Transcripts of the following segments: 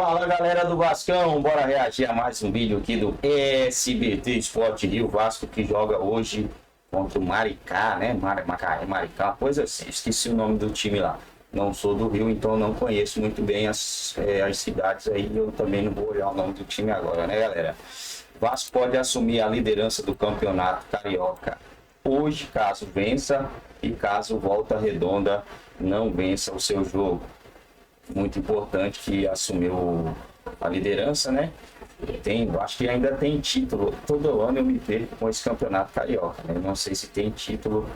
Fala galera do Vascão, bora reagir a mais um vídeo aqui do SBT Esporte Rio. Vasco que joga hoje contra o Maricá, né? Maricá, coisa assim, esqueci o nome do time lá. Não sou do Rio, então não conheço muito bem as cidades aí. Eu também não vou olhar o nome do time agora, né galera? Vasco pode assumir a liderança do campeonato carioca hoje, caso vença e caso Volta Redonda não vença o seu jogo. Muito importante que assumiu a liderança, né? Acho que ainda tem título. Todo ano eu me perco com esse campeonato carioca, né? Não sei se tem título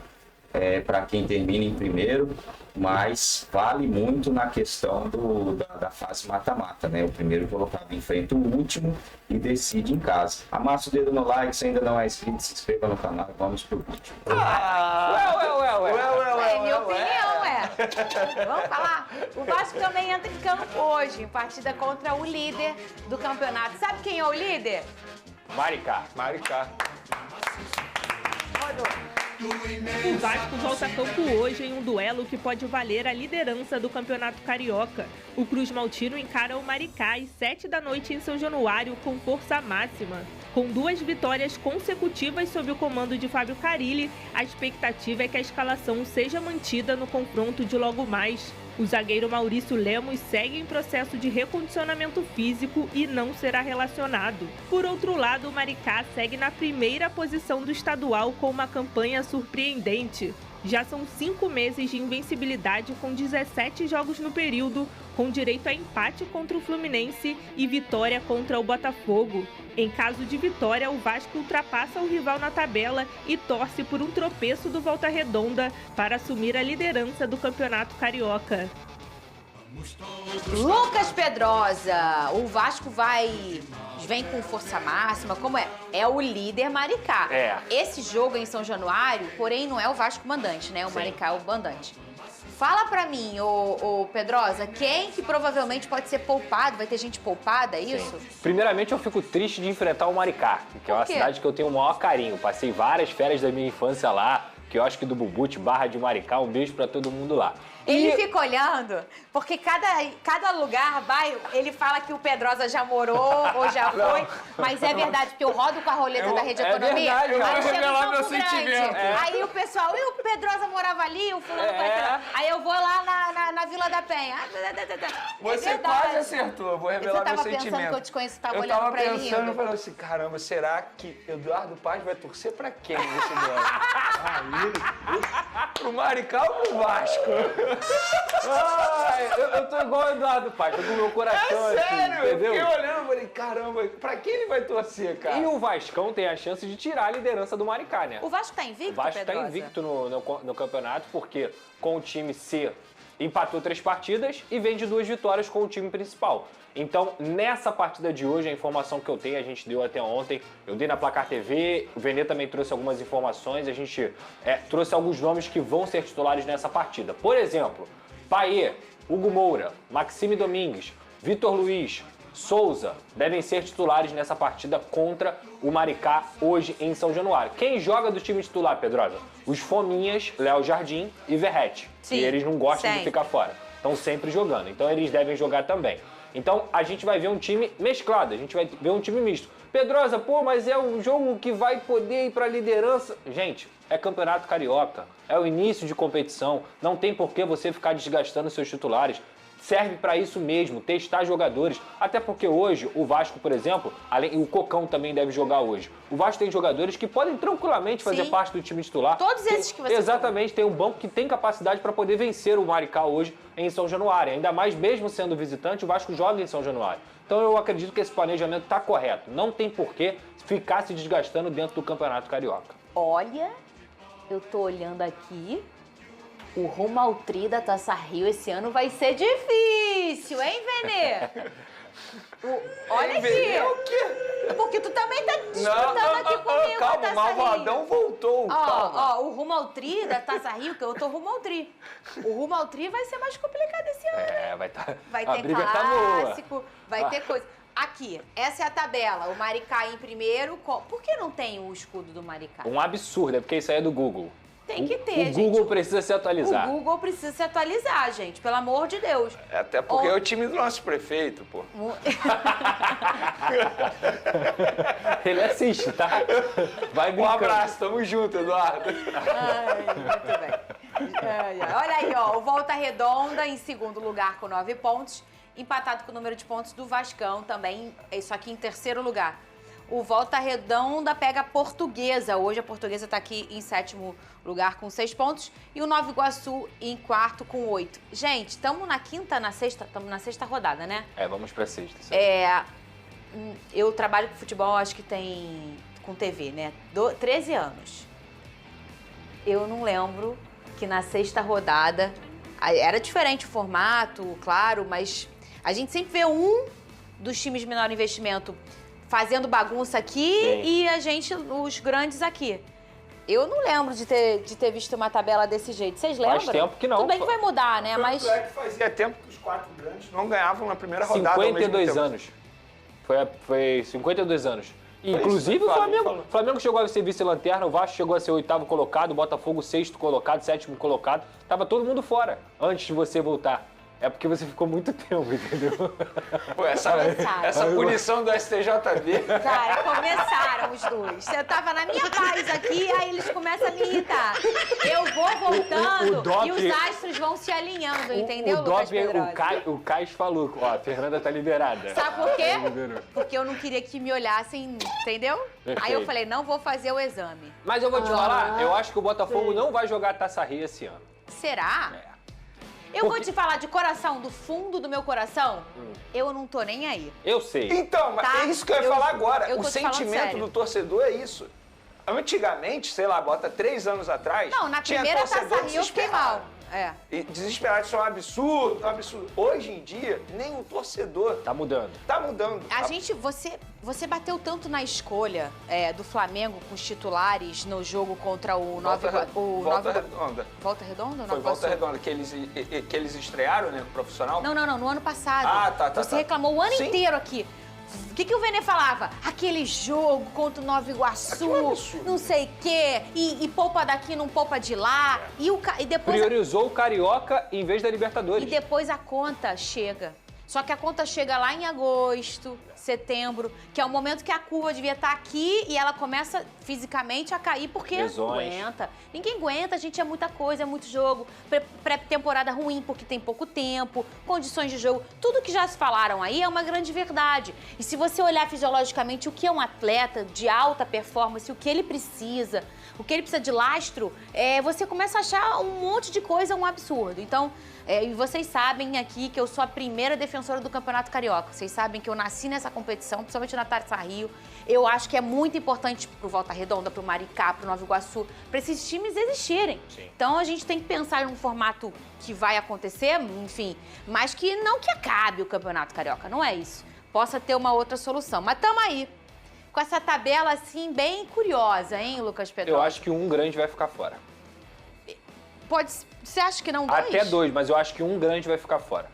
para quem termina em primeiro, mas vale muito na questão da fase mata-mata, né? O primeiro colocado enfrenta o último e decide em casa. Amassa o dedo no like, se ainda não é inscrito, se inscreva no canal e vamos pro vídeo. É minha opinião, Vamos falar? O Vasco também entra em campo hoje, em partida contra o líder do campeonato. Sabe quem é o líder? Maricá. O Vasco volta a campo hoje em um duelo que pode valer a liderança do Campeonato Carioca. O Cruz Maltino encara o Maricá às 7 da noite em São Januário com força máxima. Com 2 vitórias consecutivas sob o comando de Fábio Carille, a expectativa é que a escalação seja mantida no confronto de logo mais. O zagueiro Maurício Lemos segue em processo de recondicionamento físico e não será relacionado. Por outro lado, o Maricá segue na primeira posição do estadual com uma campanha surpreendente. Já são 5 meses de invencibilidade com 17 jogos no período, com direito a empate contra o Fluminense e vitória contra o Botafogo. Em caso de vitória, o Vasco ultrapassa o rival na tabela e torce por um tropeço do Volta Redonda para assumir a liderança do Campeonato Carioca. Lucas Pedrosa, o Vasco vem com força máxima, como é? É o líder Maricá. Esse jogo em São Januário, porém, não é o Vasco mandante, né? O Maricá é o mandante. Fala pra mim, ô Pedrosa, quem que provavelmente pode ser poupado? Vai ter gente poupada, é isso? Primeiramente, eu fico triste de enfrentar o Maricá, que é uma cidade que eu tenho o maior carinho. Passei várias férias da minha infância lá, quiosque do Bubute, Barra de Maricá, um beijo pra todo mundo lá. Ele fica olhando, porque cada lugar ele fala que o Pedrosa já morou ou já foi, mas é verdade, porque eu rodo com a roleta da Rede Economia, verdade, eu aí vou chega revelar em meu Campo Grande, sentimento. aí o pessoal, e o Pedrosa morava ali, o fulano aí eu vou lá na Vila da Penha. Você quase acertou, eu vou revelar meu sentimento. Você tava pensando que eu te conheço, tava eu olhando tava pra ele pensando, indo. falando assim, caramba, será que Eduardo Paz vai torcer pra quem nesse duelo? Pro Maricá ou pro Vasco? Eu tô igual o Eduardo Paz, tô com o meu coração assim, Sério, entendeu? eu fiquei olhando e falei, caramba, pra quem ele vai torcer, cara? E o Vascão tem a chance de tirar a liderança do Maricá, né? O Vasco tá invicto, O Vasco está Pedrosa? invicto no campeonato, porque com o time C empatou 3 partidas e vem de 2 vitórias com o time principal. Então, nessa partida de hoje, a informação que eu tenho, a gente deu até ontem, eu dei na Placar TV, o Venê também trouxe algumas informações, a gente trouxe alguns nomes que vão ser titulares nessa partida. Por exemplo, Payet, Hugo Moura, Maxime Domingues, Vitor Luiz, Souza devem ser titulares nessa partida contra o Maricá hoje em São Januário. Quem joga do time titular, Pedrosa? Os fominhas, Léo Jardim e Verrete. Sim, e eles não gostam sempre de ficar fora. Estão sempre jogando. Então eles devem jogar também. Então a gente vai ver um time mesclado, a gente vai ver um time misto. Pedrosa, pô, mas é um jogo que vai poder ir para a liderança. Gente, é campeonato carioca, é o início de competição, não tem por que você ficar desgastando seus titulares. Serve para isso mesmo, testar jogadores. Até porque hoje, o Vasco, por exemplo, o Cocão também deve jogar hoje. O Vasco tem jogadores que podem tranquilamente fazer parte do time titular. Todos esses que você Exatamente, tem um banco que tem capacidade para poder vencer o Maricá hoje em São Januário. Ainda mais, mesmo sendo visitante, o Vasco joga em São Januário. Então eu acredito que esse planejamento está correto. Não tem por que ficar se desgastando dentro do Campeonato Carioca. Olha, eu tô olhando aqui. O rumo ao tri da Taça Rio esse ano vai ser difícil, hein, Venê? Olha aqui. O quê? Porque tu também tá disputando aqui comigo calma, a Taça o Malvadão Rio. voltou, calma. O rumo ao tri da Taça Rio, que eu tô rumo ao tri. O rumo ao tri vai ser mais complicado esse ano. Vai Ter briga tá boa. clássico, vai ter coisa. Aqui, essa é a tabela. O Maricá em primeiro. Por que não tem o escudo do Maricá? Um absurdo, é porque isso aí é do Google. Tem que ter, gente. O Google precisa se atualizar. O Google precisa se atualizar, gente. Pelo amor de Deus. Até porque é o time do nosso prefeito, pô. Ele assiste, tá? Vai Um brincando. abraço, tamo junto, Eduardo. Ai, muito bem. Olha aí, ó, o Volta Redonda em segundo lugar com 9 pontos, empatado com o número de pontos do Vascão também, isso aqui em terceiro lugar. O Volta Redonda pega a Portuguesa, hoje a Portuguesa tá aqui em sétimo lugar com 6 pontos e o Nova Iguaçu em quarto com 8. Gente, estamos estamos na sexta rodada, né? Vamos pra sexta. Eu trabalho com futebol, acho que tem com TV, né? 13 anos. Eu não lembro que na sexta rodada era diferente o formato, claro, mas a gente sempre vê um dos times de menor investimento fazendo bagunça aqui. Sim. E a gente, os grandes aqui. Eu não lembro de ter visto uma tabela desse jeito. Vocês lembram? Faz tempo que não. Tudo bem que vai mudar, né? Mas é que fazia tempo que os 4 grandes não ganhavam na primeira rodada. 52 anos. Foi 52 anos. Inclusive o Flamengo chegou a ser vice-lanterna, o Vasco chegou a ser 8º colocado, o Botafogo 6º colocado, 7º colocado. Tava todo mundo fora antes de você voltar. É porque você ficou muito tempo, entendeu? Pô, essa punição do STJD. Cara, começaram os dois. Eu tava na minha paz aqui, aí eles começam a me irritar. Eu vou voltando e os astros vão se alinhando, entendeu, Lucas Pedrosa? O Caio falou, ó, a Fernanda tá liberada. Sabe por quê? Porque eu não queria que me olhassem, entendeu? Perfeito. Aí eu falei, não vou fazer o exame. Mas eu vou te falar, eu acho que o Botafogo não vai jogar Taça Rio esse ano. Será? Eu vou te falar de coração, do fundo do meu coração, eu não tô nem aí. Eu sei. Então, mas é isso que eu ia falar agora. O sentimento do torcedor é isso. Antigamente, sei lá, bota 3 anos atrás, não, na primeira Taça Rio eu fiquei mal. E desesperado, isso é um absurdo, Hoje em dia, nem o torcedor... Tá mudando. Tá mudando. Você bateu tanto na escolha do Flamengo com os titulares no jogo contra o Volta Redonda. Volta Redonda? Foi Volta Redonda, que eles estrearam, né, profissional? Não, no ano passado. Você reclamou o ano inteiro aqui. O que o Vene falava? Aquele jogo contra o Nova Iguaçu, não sei o quê, e poupa daqui, não poupa de lá. E depois priorizou o Carioca em vez da Libertadores. E depois a conta chega. Só que a conta chega lá em agosto, setembro, que é o momento que a curva devia estar aqui e ela começa fisicamente a cair porque lesões. Aguenta. Ninguém aguenta, gente, é muita coisa, é muito jogo. Pré-temporada ruim porque tem pouco tempo, condições de jogo. Tudo que já se falaram aí é uma grande verdade. E se você olhar fisiologicamente o que é um atleta de alta performance, o que ele precisa de lastro, você começa a achar um monte de coisa um absurdo. Então, e vocês sabem aqui que eu sou a primeira defensora do Campeonato Carioca. Vocês sabem que eu nasci nessa competição, principalmente na Taça Rio. Eu acho que é muito importante pro Volta Redonda, pro Maricá, pro Nova Iguaçu, para esses times existirem. Sim. Então a gente tem que pensar num formato que vai acontecer, enfim, mas que não que acabe o Campeonato Carioca, não é isso. Possa ter uma outra solução. Mas tamo aí, com essa tabela assim bem curiosa, hein, Lucas Pedrosa? Eu acho que um grande vai ficar fora. Você acha que não 2? Até 2, mas eu acho que um grande vai ficar fora.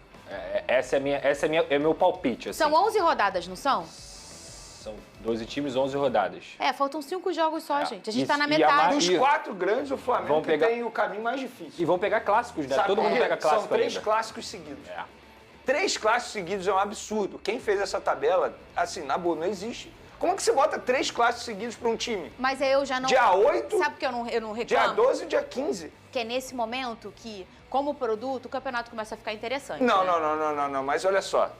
Esse é meu palpite. Assim. São 11 rodadas, não são? São 12 times, 11 rodadas. Faltam 5 jogos só, gente. A gente tá na metade. Dos 4 grandes, o Flamengo tem o caminho mais difícil. E vão pegar clássicos, né? Todo mundo pega clássico. São 3 clássicos seguidos. 3 clássicos seguidos é um absurdo. Quem fez essa tabela, assim, na boa, não existe. Como é que você bota 3 clássicos seguidos para um time? Mas eu já não... Dia 8... Sabe por que eu não reclamo? Dia 12 e dia 15. Que é nesse momento que, como produto, o campeonato começa a ficar interessante. Não. Mas olha só.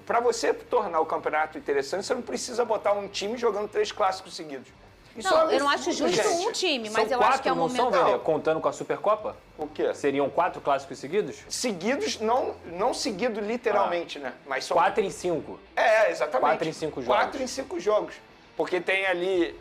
Para você tornar o campeonato interessante, você não precisa botar um time jogando 3 clássicos seguidos. Isso eu não acho justo um time, mas eu 4, acho que é o momento... São, Vene, contando com a Supercopa? O quê? Seriam 4 clássicos seguidos? Seguidos, não seguido literalmente, né? Mas são 4 em 5. Exatamente. 4 em 5 jogos. 4 em 5 jogos. Porque tem ali...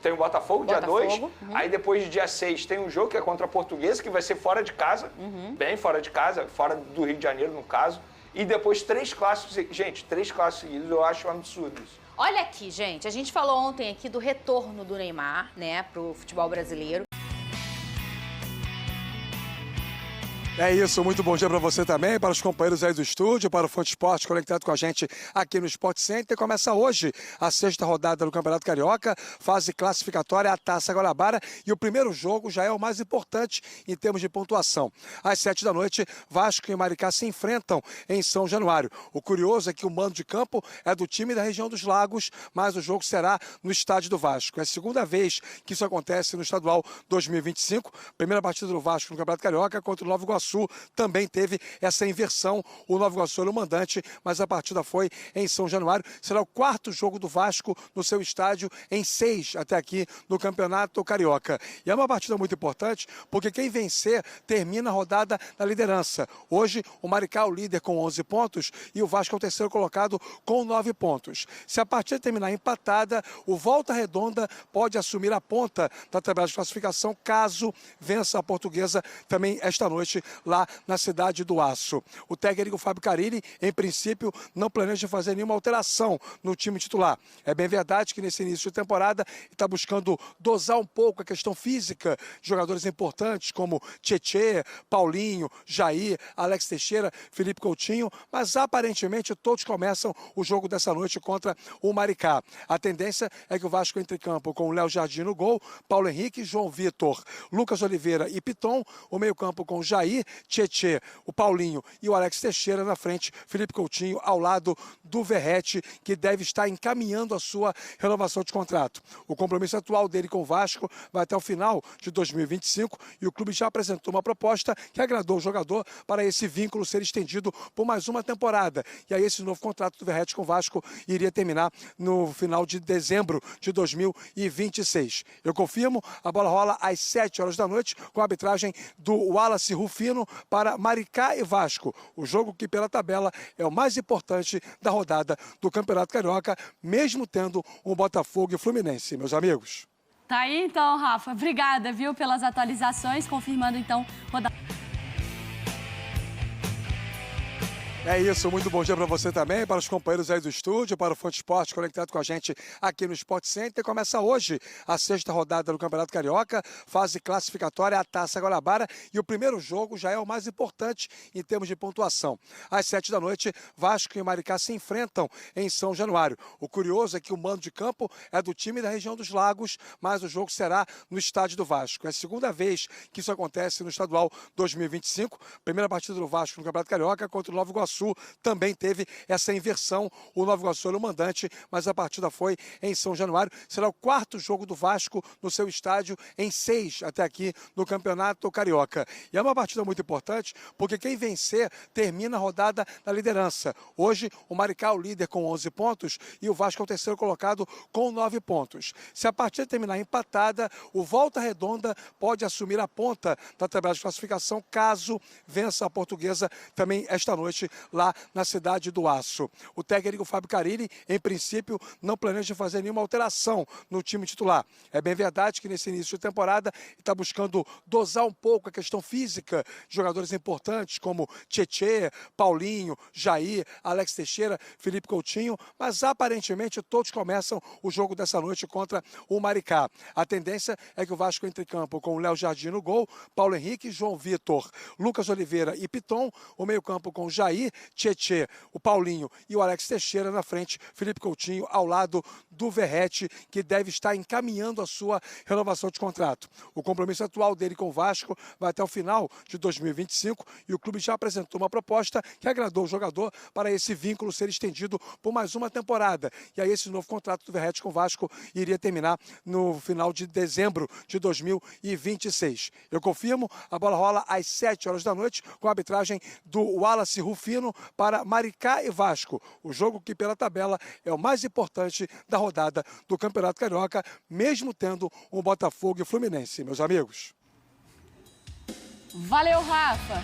Tem o Botafogo, dia 2. Aí depois de dia 6 tem um jogo que é contra a Portuguesa, que vai ser fora de casa. Bem fora de casa, fora do Rio de Janeiro, no caso. E depois 3 clássicos... Gente, 3 clássicos seguidos eu acho um absurdo isso. Olha aqui, gente, a gente falou ontem aqui do retorno do Neymar, né, pro futebol brasileiro. É isso, muito bom dia para você também, para os companheiros aí do estúdio, para o Fonte Esporte conectado com a gente aqui no Sport Center. Começa hoje a sexta rodada do Campeonato Carioca, fase classificatória, a Taça Guanabara, e o primeiro jogo já é o mais importante em termos de pontuação. Às 7 da noite, Vasco e Maricá se enfrentam em São Januário. O curioso é que o mando de campo é do time da região dos Lagos, mas o jogo será no estádio do Vasco. É a segunda vez que isso acontece no Estadual 2025. Primeira partida do Vasco no Campeonato Carioca contra o Nova Iguaçu. Também teve essa inversão, o Nova Iguaçu era o mandante, mas a partida foi em São Januário. Será o quarto jogo do Vasco no seu estádio em 6 até aqui no Campeonato Carioca. E é uma partida muito importante, porque quem vencer termina a rodada na liderança. Hoje o Maricá é o líder com 11 pontos e o Vasco é o terceiro colocado com 9 pontos. Se a partida terminar empatada, o Volta Redonda pode assumir a ponta da tabela de classificação caso vença a Portuguesa também esta noite lá na cidade do Aço. O técnico Fábio Carilli, em princípio, não planeja fazer nenhuma alteração no time titular. É bem verdade que nesse início de temporada está buscando dosar um pouco a questão física de jogadores importantes como Tietê, Paulinho, Jair, Alex Teixeira, Felipe Coutinho, mas aparentemente todos começam o jogo dessa noite contra o Maricá. A tendência é que o Vasco entre em campo com o Léo Jardim no gol, Paulo Henrique, João Vitor, Lucas Oliveira e Piton, o meio-campo com Jair, Tietê, o Paulinho e o Alex Teixeira na frente, Felipe Coutinho ao lado do Verrete, que deve estar encaminhando a sua renovação de contrato. O compromisso atual dele com o Vasco vai até o final de 2025 e o clube já apresentou uma proposta que agradou o jogador para esse vínculo ser estendido por mais uma temporada. E aí esse novo contrato do Verrete com o Vasco iria terminar no final de dezembro de 2026. Eu confirmo, a bola rola às 7 horas da noite com a arbitragem do Wallace Rufino para Maricá e Vasco. O jogo que pela tabela é o mais importante da rodada do Campeonato Carioca, mesmo tendo um Botafogo e Fluminense, meus amigos. Tá aí então, Rafa. Obrigada, viu, pelas atualizações, confirmando então rodada. É isso, muito bom dia para você também, para os companheiros aí do estúdio, para o Fonte Esporte conectado com a gente aqui no Sport Center. Começa hoje a sexta rodada do Campeonato Carioca, fase classificatória, a Taça Guanabara, e o primeiro jogo já é o mais importante em termos de pontuação. Às 7 da noite, Vasco e Maricá se enfrentam em São Januário. O curioso é que o mando de campo é do time da região dos Lagos, mas o jogo será no estádio do Vasco. É a segunda vez que isso acontece no Estadual 2025. Primeira partida do Vasco no Campeonato Carioca contra o Nova Iguaçu. Também teve essa inversão, o Nova Iguaçu era o mandante, mas a partida foi em São Januário. Será o quarto jogo do Vasco no seu estádio em 6 até aqui no Campeonato Carioca. E é uma partida muito importante, porque quem vencer termina a rodada na liderança. Hoje o Maricá é o líder com 11 pontos e o Vasco é o terceiro colocado com 9 pontos. Se a partida terminar empatada, o Volta Redonda pode assumir a ponta da tabela de classificação caso vença a Portuguesa também esta noite lá na cidade do Aço. O técnico Fábio Carilli, em princípio, não planeja fazer nenhuma alteração no time titular. É bem verdade que nesse início de temporada está buscando dosar um pouco a questão física de jogadores importantes como Tietê, Paulinho, Jair, Alex Teixeira, Felipe Coutinho, mas aparentemente todos começam o jogo dessa noite contra o Maricá. A tendência é que o Vasco entre em campo com o Léo Jardim no gol, Paulo Henrique, João Vitor, Lucas Oliveira e Piton, o meio-campo com Jair, Tietê, o Paulinho e o Alex Teixeira na frente, Felipe Coutinho ao lado do Verrete, que deve estar encaminhando a sua renovação de contrato. O compromisso atual dele com o Vasco vai até o final de 2025 e o clube já apresentou uma proposta que agradou o jogador para esse vínculo ser estendido por mais uma temporada. E aí esse novo contrato do Verrete com o Vasco iria terminar no final de dezembro de 2026. Eu confirmo, a bola rola às 7 horas da noite com a arbitragem do Wallace Rufino para Maricá e Vasco. O jogo que pela tabela é o mais importante da rodada do Campeonato Carioca, mesmo tendo um Botafogo e Fluminense, meus amigos. Valeu, Rafa!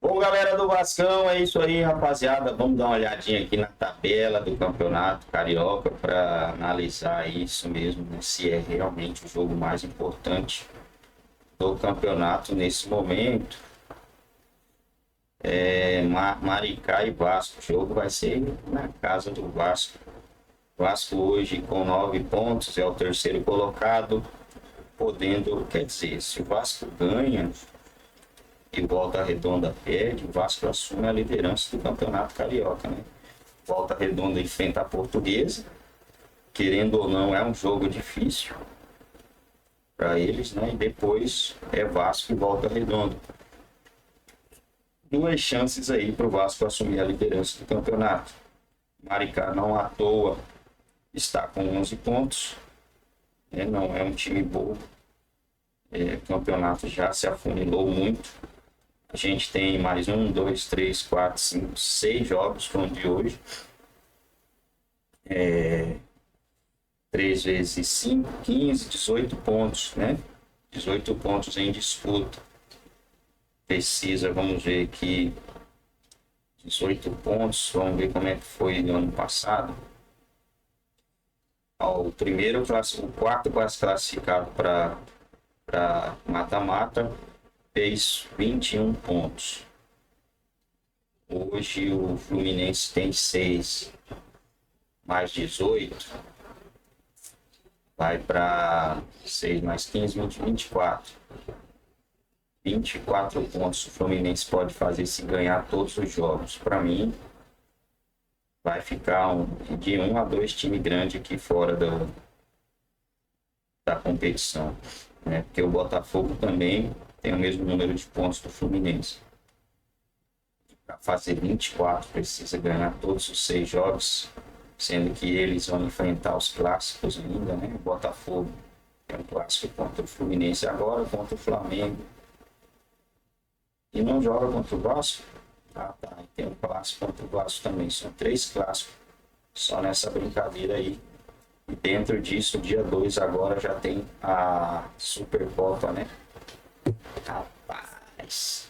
Bom, galera do Vascão, é isso aí, rapaziada. Vamos dar uma olhadinha aqui na tabela do Campeonato Carioca para analisar isso mesmo, né? Se é realmente o jogo mais importante do campeonato nesse momento. Maricá e Vasco. O jogo vai ser na casa do Vasco. Vasco hoje com 9 pontos é o terceiro colocado, podendo, quer dizer, se o Vasco ganha, e Volta Redonda perde, o Vasco assume a liderança do Campeonato Carioca, né? Volta Redonda enfrenta a Portuguesa, querendo ou não, é um jogo difícil para eles, né? E depois é Vasco e Volta Redonda. 2 chances aí para o Vasco assumir a liderança do campeonato. Maricá não à toa está com 11 pontos, né? Não é um time bom. O campeonato já se afunilou muito. A gente tem mais 1, 2, 3, 4, 5, 6 jogos como de hoje. 3 vezes 5, 15, 18 pontos, né? 18 pontos em disputa. Precisa, vamos ver aqui, 18 pontos, vamos ver como é que foi no ano passado. O quarto classificado para mata-mata fez 21 pontos. Hoje o Fluminense tem 6, mais 18, vai para 6 mais 15, 24. 24 pontos o Fluminense pode fazer se ganhar todos os jogos. Para mim, vai ficar de 1 a 2 times grandes aqui fora da competição, né? Porque o Botafogo também tem o mesmo número de pontos do Fluminense. Para fazer 24 precisa ganhar todos os 6 jogos, sendo que eles vão enfrentar os clássicos ainda, né? O Botafogo tem um clássico contra o Fluminense agora, contra o Flamengo. E não joga contra o Vasco? Tá. E tem um clássico contra o Vasco também. São 3 clássicos só nessa brincadeira aí. E dentro disso, dia 2 agora já tem a Supercopa, né? Rapaz.